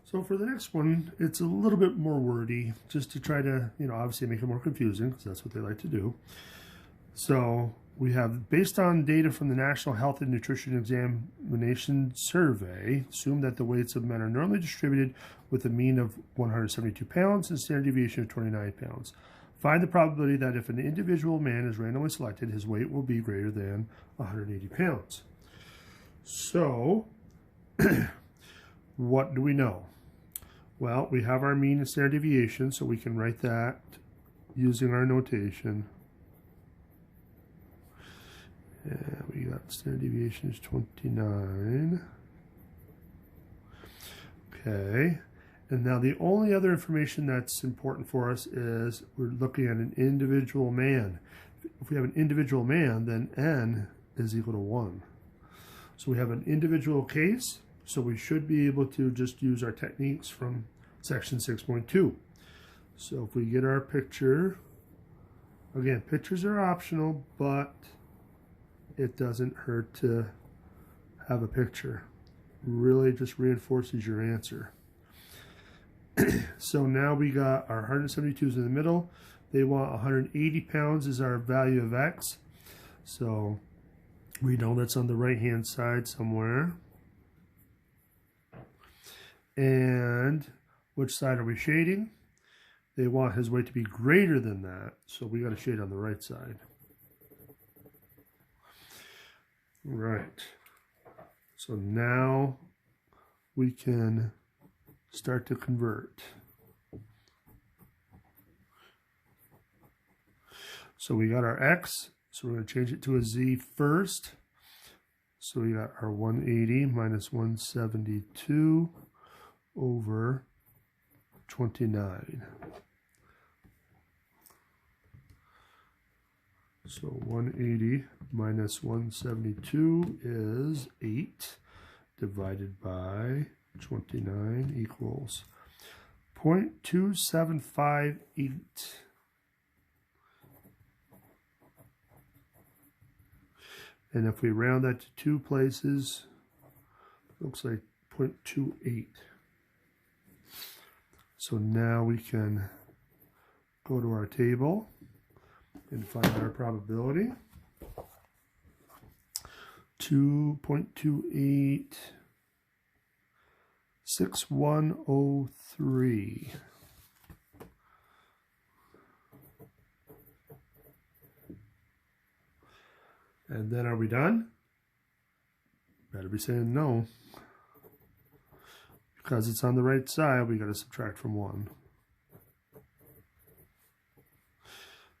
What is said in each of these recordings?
So for the next one, it's a little bit more wordy, just to try to, obviously make it more confusing, because that's what they like to do. So we have, based on data from the National Health and Nutrition Examination Survey, assume that the weights of men are normally distributed with a mean of 172 pounds and standard deviation of 29 pounds. Find the probability that if an individual man is randomly selected, his weight will be greater than 180 pounds. So, what do we know? Well, we have our mean and standard deviation, so we can write that using our notation. And we got standard deviation is 29. Okay. And now the only other information that's important for us is we're looking at an individual man. If we have an individual man, then n is equal to 1. So we have an individual case, so we should be able to just use our techniques from section 6.2. So if we get our picture, again, pictures are optional, but it doesn't hurt to have a picture. Really just reinforces your answer. So now we got our 172s in the middle. They want 180 pounds is our value of x. So we know that's on the right hand side somewhere. And which side are we shading? They want his weight to be greater than that, so we got to shade on the right side. Right. So now we can start to convert. So we got our x, so we're going to change it to a z first. So we got our 180 minus 172 over 29. So 180 minus 172 is 8 divided by 29 equals 0.2758. And if we round that to 2 places, it looks like 0.28. So now we can go to our table and find our probability. 2.28, 6103. And then are we done? Better be saying no. Because it's on the right side, we got to subtract from 1.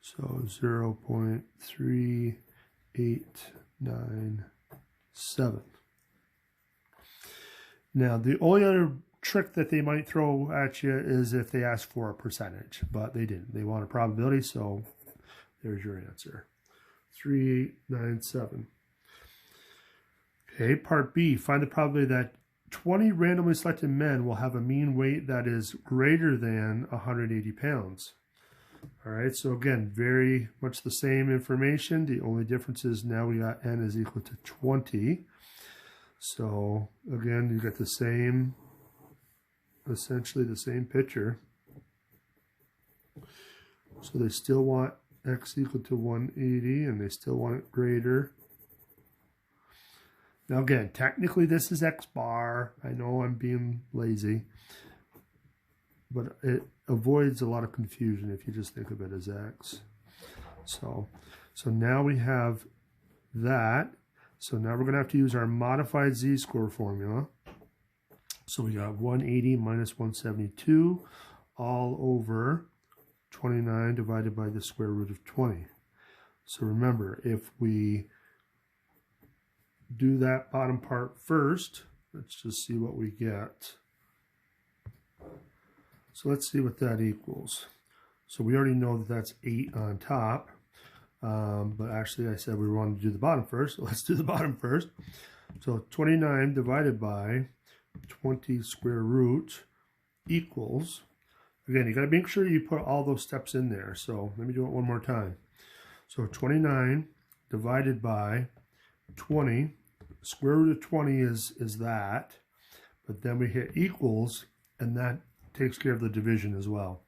So 0.3897. Now, the only other trick that they might throw at you is if they ask for a percentage, but they didn't. They want a probability, so there's your answer. 3897. Okay, part B, find the probability that 20 randomly selected men will have a mean weight that is greater than 180 pounds. All right, so again, very much the same information. The only difference is now we got n is equal to 20. So again, you got the same, essentially the same picture. So they still want x equal to 180 and they still want it greater. Now again, technically this is x bar. I know I'm being lazy, but it avoids a lot of confusion if you just think of it as x. So now we have that. So now we're going to have to use our modified z-score formula. So we got 180 minus 172 all over 29 divided by the square root of 20. So remember, if we do that bottom part first, let's just see what we get. So let's see what that equals. So we already know that that's 8 on top. But actually I said we wanted to do the bottom first, so let's do the bottom first. So 29 divided by 20 square root equals, again, you got to make sure you put all those steps in there. So let me do it one more time. So 29 divided by 20, square root of 20 is that, but then we hit equals, and that takes care of the division as well.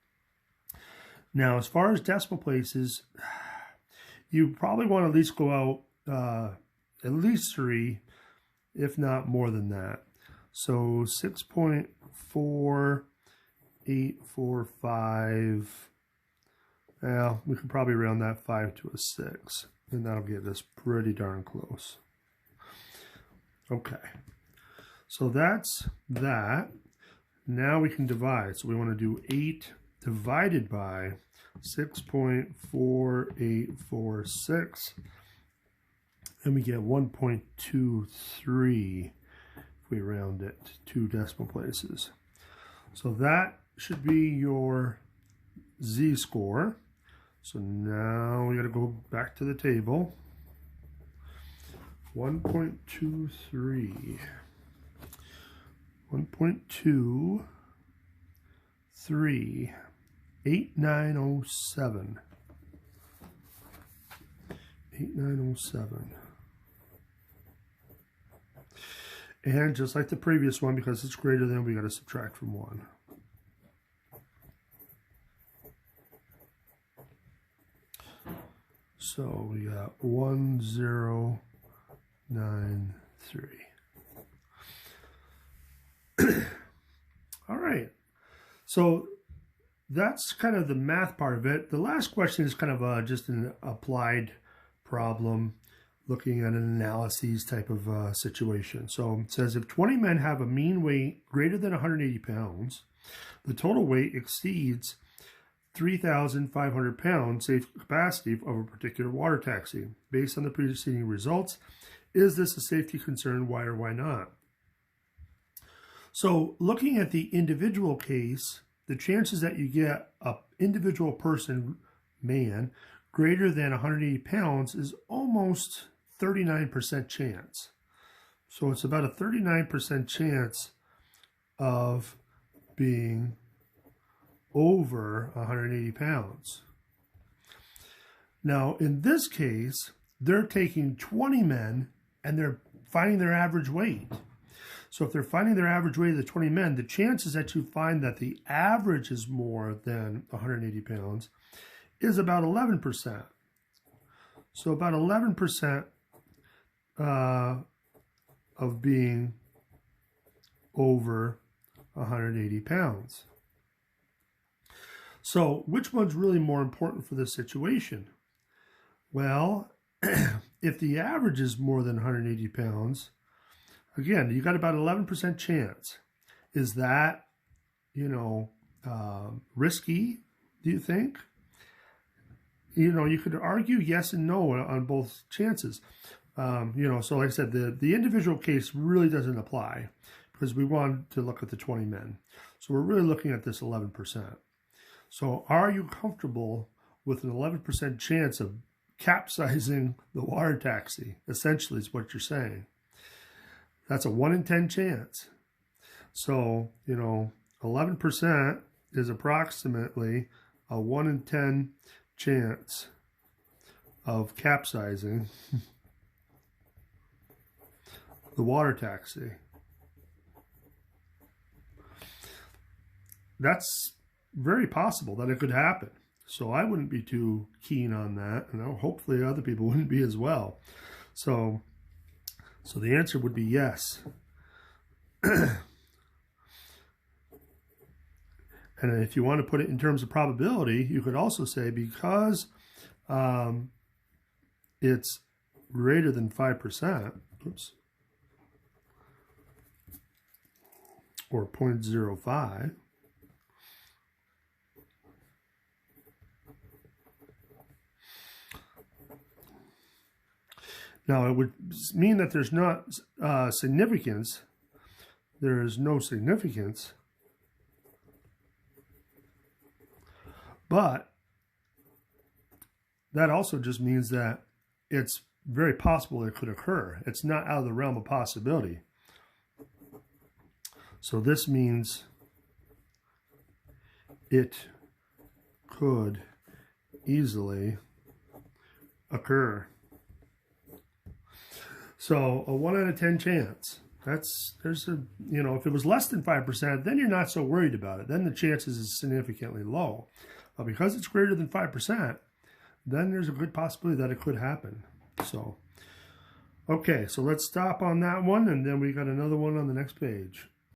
Now, as far as decimal places, you probably want to at least go out at least 3, if not more than that. So 6.4845, well, we could probably round that 5 to a 6, and that'll get us pretty darn close. Okay, so that's that. Now we can divide. So we want to do 8 divided by 6.4846, and we get 1.23 if we round it 2 decimal places. So that should be your z-score. So now we got to go back to the table. 1.23. 1.23. 8907. 8907. And just like the previous one, because it's greater than, we got to subtract from 1. So we got 1093. All right. So that's kind of the math part of it. The last question is kind of just an applied problem, looking at an analyses type of situation. So it says if 20 men have a mean weight greater than 180 pounds, the total weight exceeds 3,500 pounds safe capacity of a particular water taxi. Based on the preceding results, is this a safety concern? Why or why not? So looking at the individual case, the chances that you get an individual person, man, greater than 180 pounds is almost 39% chance. So it's about a 39% chance of being over 180 pounds. Now, in this case, they're taking 20 men and they're finding their average weight. So if they're finding their average weight of the 20 men, the chances that you find that the average is more than 180 pounds is about 11%. So about 11% of being over 180 pounds. So which one's really more important for this situation? Well, if the average is more than 180 pounds, again, you got about 11% chance. Is that, risky, do you think? You could argue yes and no on both chances. So like I said, the individual case really doesn't apply because we want to look at the 20 men. So we're really looking at this 11%. So are you comfortable with an 11% chance of capsizing the water taxi? Essentially is what you're saying. That's a 1 in 10 chance. So, 11% is approximately a 1 in 10 chance of capsizing the water taxi. That's very possible that it could happen. So I wouldn't be too keen on that, and hopefully other people wouldn't be as well. So the answer would be yes. And if you want to put it in terms of probability, you could also say because it's greater than 5%, oops, or 0.05, now, it would mean that there's not significance. There is no significance. But that also just means that it's very possible it could occur. It's not out of the realm of possibility. So this means it could easily occur. So a 1 out of 10 chance. there's a, you know, if it was less than 5%, then you're not so worried about it. Then the chances is significantly low. But because it's greater than 5%, then there's a good possibility that it could happen. So, okay, so let's stop on that one, and then we got another one on the next page.